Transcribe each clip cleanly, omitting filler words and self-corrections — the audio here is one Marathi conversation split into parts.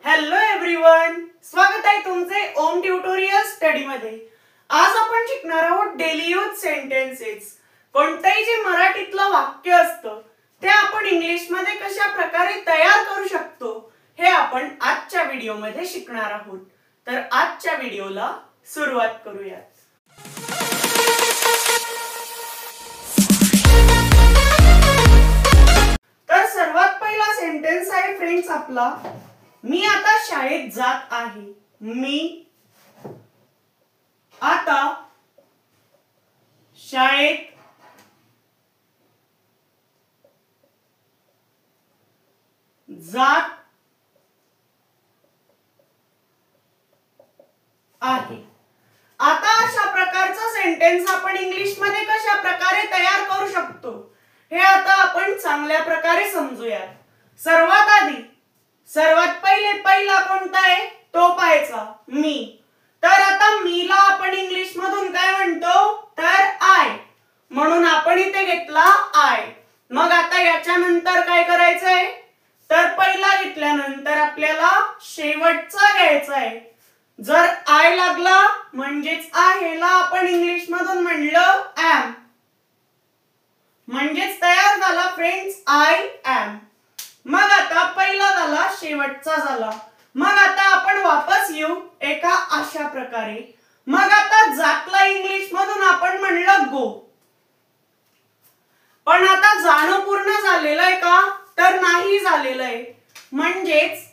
हॅलो एव्हरीवन, स्वागत आहे तुमचे ओम ट्युटोरियल स्टडी मध्ये। आज आपण शिकणार आहोत डेली यूज सेंटेन्सेस। कोणतेही जे मराठीतलं वाक्य असतं ते आपण इंग्लिश मध्ये कशा प्रकारे तयार करू शकतो हे आपण आजच्या व्हिडिओ मध्ये शिकणार आहोत। तर आजच्या व्हिडिओला सुरुवात करूया। तर सर्वात पहिला सेंटेन्स आहे फ्रेंड्स आपला, मी आता शाळेत जात आहे। मी आता शाळेत जात आहे। आता अशा प्रकारचा सेंटेन्स आपण इंग्लिश मध्ये कशा प्रकारे तयार करू शकतो हे आता आपण चांगल्या प्रकारे समजूया। सर्वात पहिला कोणता आहे तो पाहायचा, मी। तर आता मीला आपण इंग्लिश मधून काय म्हणतो, तर आय, म्हणून आपण इथे घेतला आय। मग आता याच्या नंतर काय करायचंय, तर पहिला घेतल्यानंतर आपल्याला शेवटचा घ्यायचा आहे। जर आय लागला म्हणजेच आहेला आपण इंग्लिश मधून म्हणलं एम, म्हणजेच तयार झाला फ्रेंड्स आय एम। मग आता पहिला झाला, शेवटचा झाला। मग आता आपण वापस येऊ एका अशा प्रकारे। मग आता जातला इंग्लिश मधून आपण म्हणलं गो, पण आता जाणं पूर्ण झालेलं आहे का, तर नाही झालेलं आहे, म्हणजेच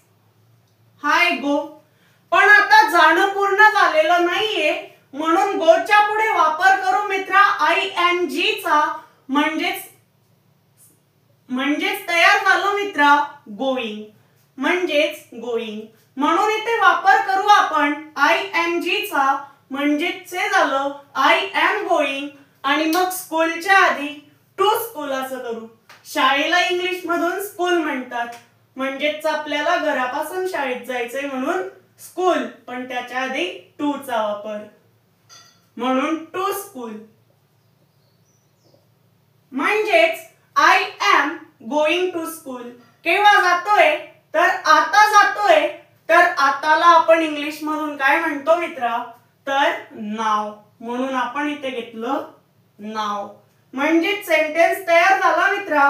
हाय गो। पण आता जाणं पूर्ण झालेलं नाहीये म्हणून गोच्या पुढे वापर करू मित्रा आय एन जी चा, म्हणजेच तयार झालं मित्रा गोइंग, म्हणजेच गोइंग। म्हणून इथे वापर करू आपण आय एन जी चा, म्हणजेच हे झालं आय एम गोइंग। आणि मग स्कूलच्या आधी टू स्कूल असं करू। शाळेला इंग्लिश मधून स्कूल म्हणतात, म्हणजेच आपल्याला घरापासून शाळेत जायचंय म्हणून स्कूल, पण त्याच्या आधी टू चा वापर, म्हणून टू स्कूल। म्हणजेच I am going to school केव्हा जातोय, तर आता जातोय। तर आताला आपण इंग्लिश मधून काय म्हणतो मित्रा, तर नाव, म्हणून आपण इथे घेतलं नाव। म्हणजे सेंटेन्स तयार झाला मित्रा,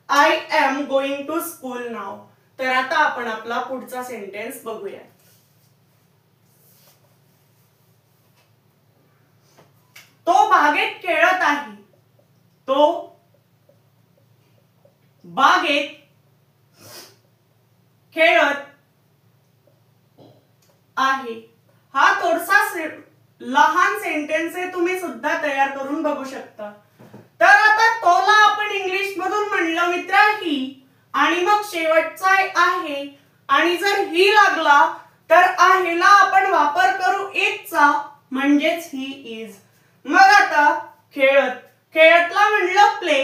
I am going to school now. तर आता आपण आपला पुढचा सेंटेन्स बघूया। तो बागेत खेळत आहे। तो बागेत खेळत आहे। हा थोडासा लहान सेंटेन्स आहे, तुम्ही सुद्धा तयार करून बघू शकता। तर आता तोला आपण इंग्लिश मधून म्हणलं मित्रा ही, आणि मग शेवटचा आहे, आणि जर ही लागला तर आहेला आपण वापर करू इज चा, म्हणजेच ही इज। मग आता खेळतला म्हणलं प्ले,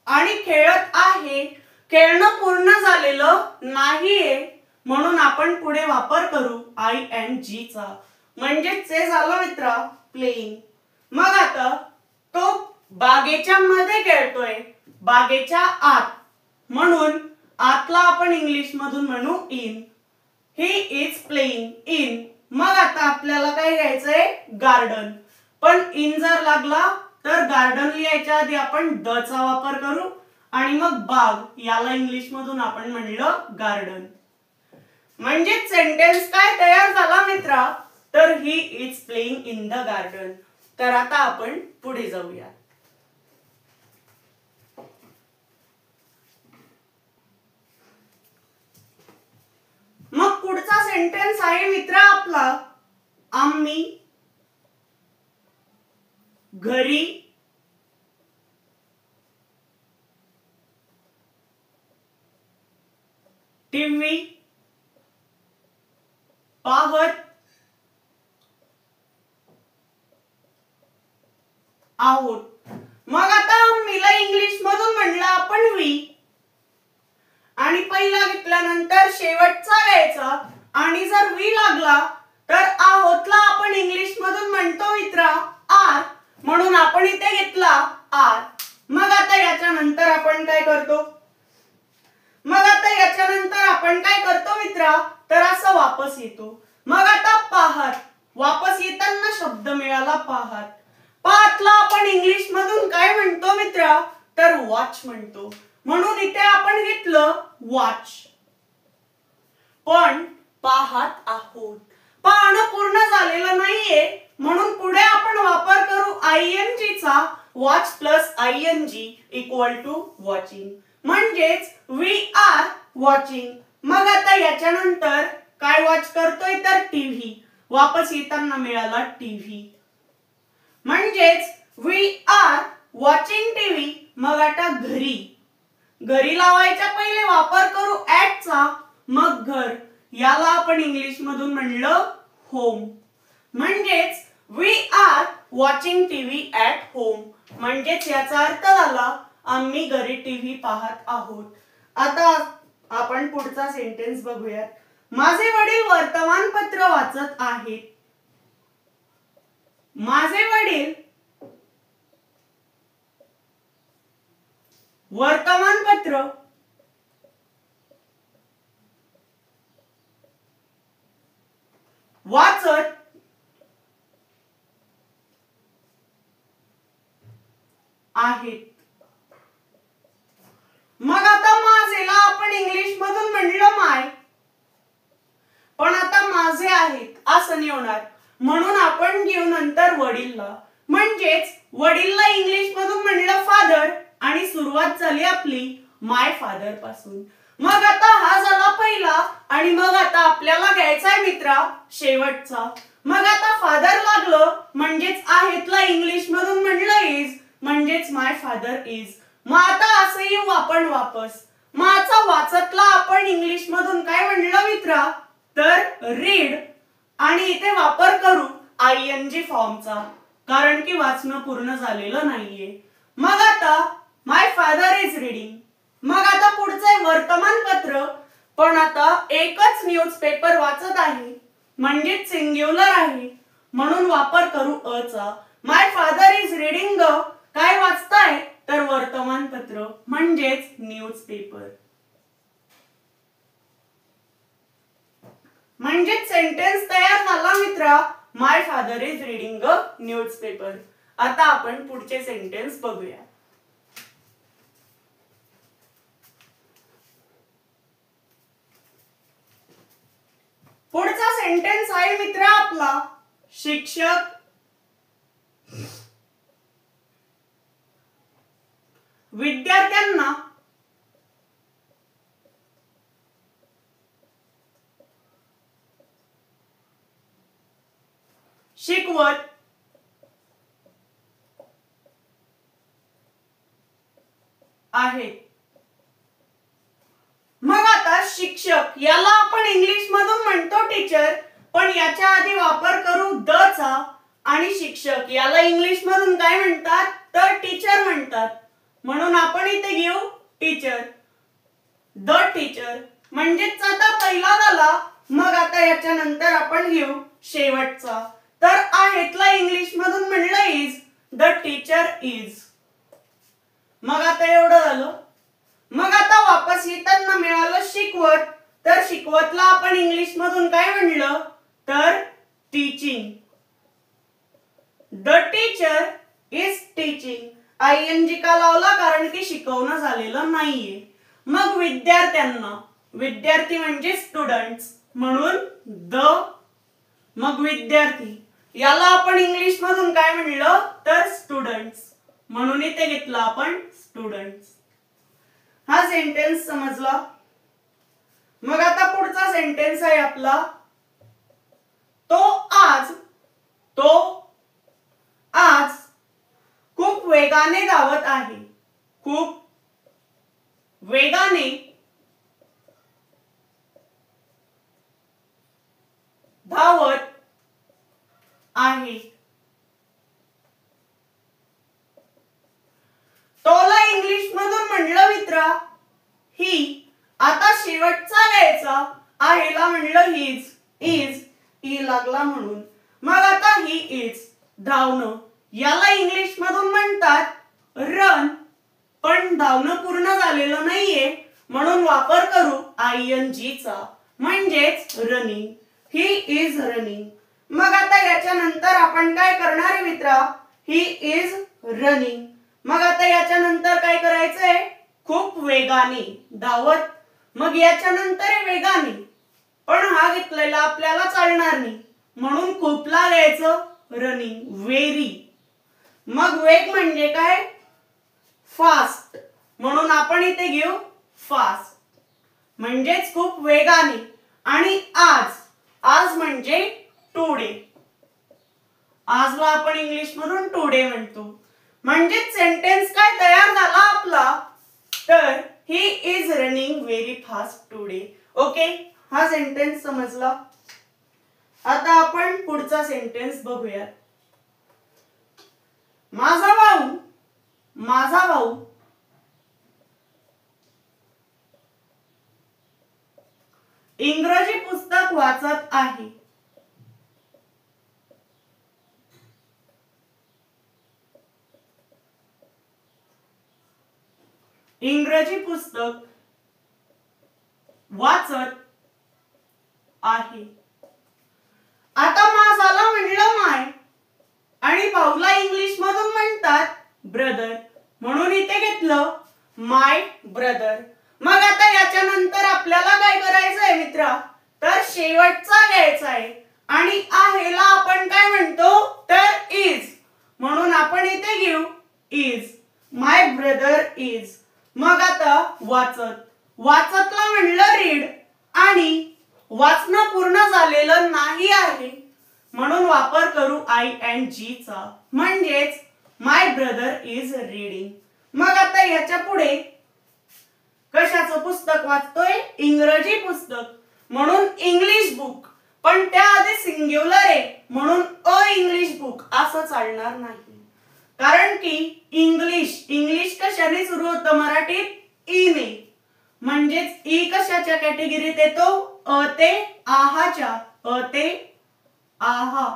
आणि खेळत आहे, खेळणं पूर्ण झालेलं नाहीये म्हणून आपण पुढे वापर करू आय एन जी चा, म्हणजेच ते झालं मित्रा प्लेइंग। मग आता तो बागेच्या मध्ये खेळतोय, बागेच्या आत, म्हणून आतला आपण इंग्लिश मधून म्हणू in. He is playing in. मग आता आपल्याला काय घ्यायचंय, गार्डन, पण इन जर लागला तर गार्डन लिहायच्या आधी आपण द चा वापर करू, आणि मग बाग याला इंग्लिश मधून आपण म्हणलं गार्डन। म्हणजे सेंटेन्स काय तयार झाला मित्रा, तर he is playing in the garden. तर आता आपण पुढे जाऊया। मग पुढचा सेंटेन्स आहे मित्रा आपला, आम्ही घरी टीव्ही पाहत आहोत। मग आता मीला इंग्लिश मधून म्हणलं आपण वी, आणि पहिला घेतल्यानंतर शेवटचा घ्यायचा, आणि जर वी लागला तर आहोतला आपण इंग्लिश मधून म्हणतो मित्रा आर, म्हणून आपण इथे घेतला आर। मग आता याच्या नंतर आपण काय करतो, मग आता याच्यानंतर आपण काय करतो मित्रा, तर असं वापस येतो. मग आता पाहत, वापस येताना शब्द मिळाला पाहत. पाहतला आपण इंग्लिश मधून काय म्हणतो मित्रा, तर वॉच म्हणतो. म्हणून इथे आपण घेतलं वॉच. पण पाहत आहोत, पाहणं पूर्ण झालेलं नाहीये, म्हणून पुढे आपण वापर करू आयएनजी चा. Watch plus I N G equal to watching, म्हणजेच वी आर वॉचिंग. मग आता याच्यानंतर काय वॉच करतोय, तर टीव्ही. वापस येताना मिळाला टीव्ही, म्हणजेच वी आर वॉचिंग टीव्ही. मग आता घरी, घरी लावायच्या पहिले वापर करू ऍट चा. मग घर, याला आपण इंग्लिश मधून म्हणलं होम, म्हणजेच we are watching TV at home. म्हणजेच याचा अर्थ झाला आम्ही घरी टीव्ही पाहत आहोत. आता आपण पुढचा सेंटेन्स बघूयात. माझे वडील वर्तमानपत्र वाचत आहेत. माझे वडील वर्तमानपत्र वाचत आहेत. मग आता माझेला आपण इंग्लिश मधून म्हणलं माय, पण आता माझे आहेत असं नाही होणार, म्हणून आपण घेऊ नंतर वडीलला. म्हणजेच वडीलला इंग्लिश मधून म्हणलं फादर, आणि सुरुवात झाली आपली माय फादर पासून. मग आता हा झाला पहिला, आणि मग आता आपल्याला घ्यायचा आहे मित्रा शेवटचा. मग आता फादर लागलं, म्हणजेच आहेतला इंग्लिश मधून म्हणलं इज, म्हणजेच माय फादर इज. मग आता असं येऊ आपण वापस. माचा वाचतला आपण इंग्लिश मधून काय म्हणलं मित्रा, तर रीड, आणि इथे वापर करू आयएनजी फॉर्मचा, कारण की वाचणं पूर्ण झालेलं नाहीये. मग आता माय फादर इज रीडिंग. मग आता पुढचं वर्तमानपत्र, पण आता एकच न्यूजपेपर वाचत आहे, म्हणजे सिंग्युलर आहे, म्हणून वापर करू अ चा. माय फादर इज रीडिंग द, काय वाचताय, तर वर्तमानपत्र, म्हणजेच न्यूजपेपर. म्हणजेच सेंटेन्स तयार झाला मित्रा, my father is reading a newspaper. आता आपण पुढचे सेंटेन्स बघूया. पुढचा सेंटेन्स आहे मित्रा आपला शिक्षक विद्यार्थ्यांना शिकवत आहेत. मग आता शिक्षक याला आपण इंग्लिश मधून म्हणतो टीचर, पण याच्या आधी वापर करू द चा, आणि शिक्षक याला इंग्लिश मधून काय म्हणतात, तर टीचर म्हणतात, म्हणून आपण इथे घेऊ टीचर, द टीचर. म्हणजेच आता पहिला झाला. मग आता याच्या नंतर आपण घेऊ शेवटचा, तर आहेतला इंग्लिश मधून म्हणलं इज, द टीचर इज. मग आता एवढं झालं. मग आता वापस येताना मिळालं शिकवत, तर शिकवतला आपण इंग्लिश मधून काय म्हणलं, तर teaching. The teacher is teaching. आयएनजी का लावला, कारण की शिकवणं झालेलं नाहीये. मग विद्यार्थ्यांना, विद्यार्थी म्हणजे स्टुडंट्स, म्हणून द. मग विद्यार्थी याला आपण इंग्लिश मधून काय म्हणलं, तर स्टुडंट्स, म्हणून इथे घेतलं आपण स्टुडंट्स. हा सेंटेन्स समजला. मग आता पुढचा सेंटेन्स आहे आपला तो आज खूप वेगाने धावत आहे. खूप वेगाने धावत आहे. तोला इंग्लिश मधून म्हणलं मित्रा ही. आता शेवटचा घ्यायचा, आहेला म्हणलं हिज, इज, ई लागला म्हणून. मग आता ही इज, धावणं याला इंग्लिश मधून म्हणतात रन, पण धावणं पूर्ण झालेलं नाहीये, म्हणून वापर करू ing चा, म्हणजेच रनिंग. He is running. मग आता याच्या नंतर आपण काय करणार आहे मित्रा? He is running. मग आता याच्या नंतर काय करायचंय? खूप वेगाने धावत. मग याच्या नंतर वेगाने, पण हा घेतलेला आपल्याला चालणार नाही म्हणून खूपला घ्यायचं रनिंग, व्हेरी. मग वेग म्हणजे काय? फास्ट. म्हणून आपण इथे घेऊ फास्ट, म्हणजेच खूप वेगाने. आणि आज, आज म्हणजे टुडे. आजला आपण इंग्लिश मधून टुडे म्हणतो. म्हणजे सेंटेन्स काय तयार झाला आपला? तर he is running very fast today. Okay, हा सेंटेन्स समजला. आता आपण पुढचा सेंटेन्स बघूया. माझा भाऊ इंग्रजी पुस्तक वाचत आहे. इंग्रजी पुस्तक वाचत आहे. आता माझाला म्हणलं माय आणि भाऊला इंग्लिश मधून म्हणतात ब्रदर, म्हणून इथे घेतलं माय ब्रदर. मग आता याच्या नंतर आपल्याला काय करायचं आहे मित्रा? तर शेवटचा घ्यायचा आहे. आणि आहेला आपण काय म्हणतो? तर इज. म्हणून आपण इथे घेऊ इज. My brother is. मग आता वाचत. वाचतला म्हणलं रीड आणि वाचणं पूर्ण झालेलं नाही आहे म्हणून वापर करू ing चा, म्हणजेच माय ब्रदर इज रीडिंग. मग आता याच्या पुढे कशाचं पुस्तक वाचतोय? इंग्रजी पुस्तक, म्हणून इंग्लिश बुक. पण त्याआधी सिंग्युलर आहे म्हणून अ इंग्लिश बुक असं चालणार नाही. कारण की इंग्लिश कशाने सुरू होतं मराठीत? ई ने. म्हणजेच ई कशाच्या कॅटेगरीत येतो? अ ते आहाच्या. अ ते आहा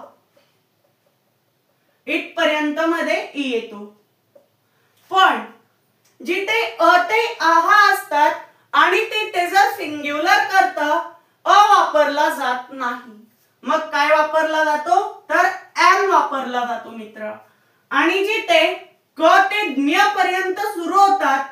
इथपर्यंत मध्ये ई येतो. पण जिथे अ ते आहा असतात आणि तिथे जर सिंग्युलर करता अ वापरला जात नाही. मग काय वापरला जातो? तर एम वापरला जातो मित्र. आणि जिथे क ते ज्ञ पर्यंत सुरू होतात,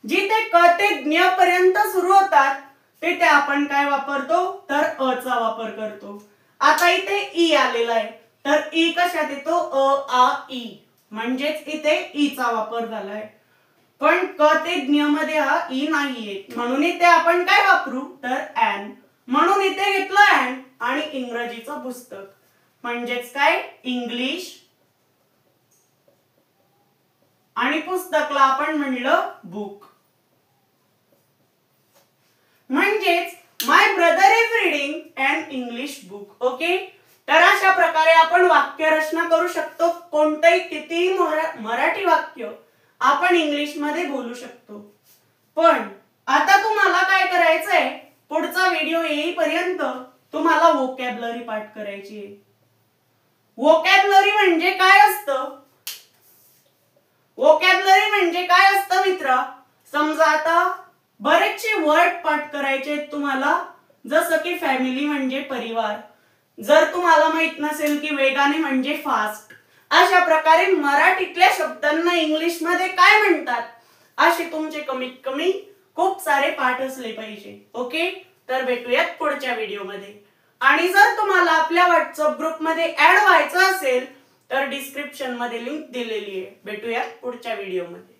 जिथे क ते ज्ञ पर्यंत सुरू होतात तिथे आपण काय वापरतो? तर अ चा वापर करतो. आता इथे ई आलेला आहे तर ई कशात येतो? अ आ ई, म्हणजेच इथे ई चा वापर झालाय. पण क ते ज्ञ मध्ये हा ई नाहीये म्हणून इथे आपण काय वापरू? तर एन. म्हणून इथे घेतलं एन आणि इंग्रजीचं पुस्तक, म्हणजेच काय? इंग्लिश. आणि पुस्तकला आपण म्हणलं बुक. म्हणजेच my brother is reading an English book. Okay, तर अशा प्रकारे आपण वाक्य रचना करू शकतो. कोणतंही कितीही मराठी वाक्य आपण इंग्लिश मध्ये बोलू शकतो. पण आता तुम्हाला काय करायचंय? पुढचा व्हिडिओ येईपर्यंत तुम्हाला व्होकॅब्युलरी पाठ करायची आहे. व्होकॅब्युलरी म्हणजे काय असतं? व्होकॅब्युलरी म्हणजे काय असतं मित्र? समजा आता बरेचसे वर्ड पाठ करायचे आहेत तुम्हाला, जसं की फॅमिली म्हणजे परिवार. जर तुम्हाला माहित नसेल की वेगाने म्हणजे फास्ट, अशा प्रकारे मराठीतल्या शब्दांना इंग्लिश मध्ये काय म्हणतात असे तुमचे कमीत कमी खूप सारे पाठ असले पाहिजे. ओके, तर भेटूयात पुढच्या व्हिडिओमध्ये. आणि जर तुम्हाला आपल्या व्हॉट्सअप ग्रुप मध्ये ऍड व्हायचं असेल तर डिस्क्रिप्शन मध्ये लिंक दिलेली आहे. भेटूयात पुढच्या व्हिडिओमध्ये.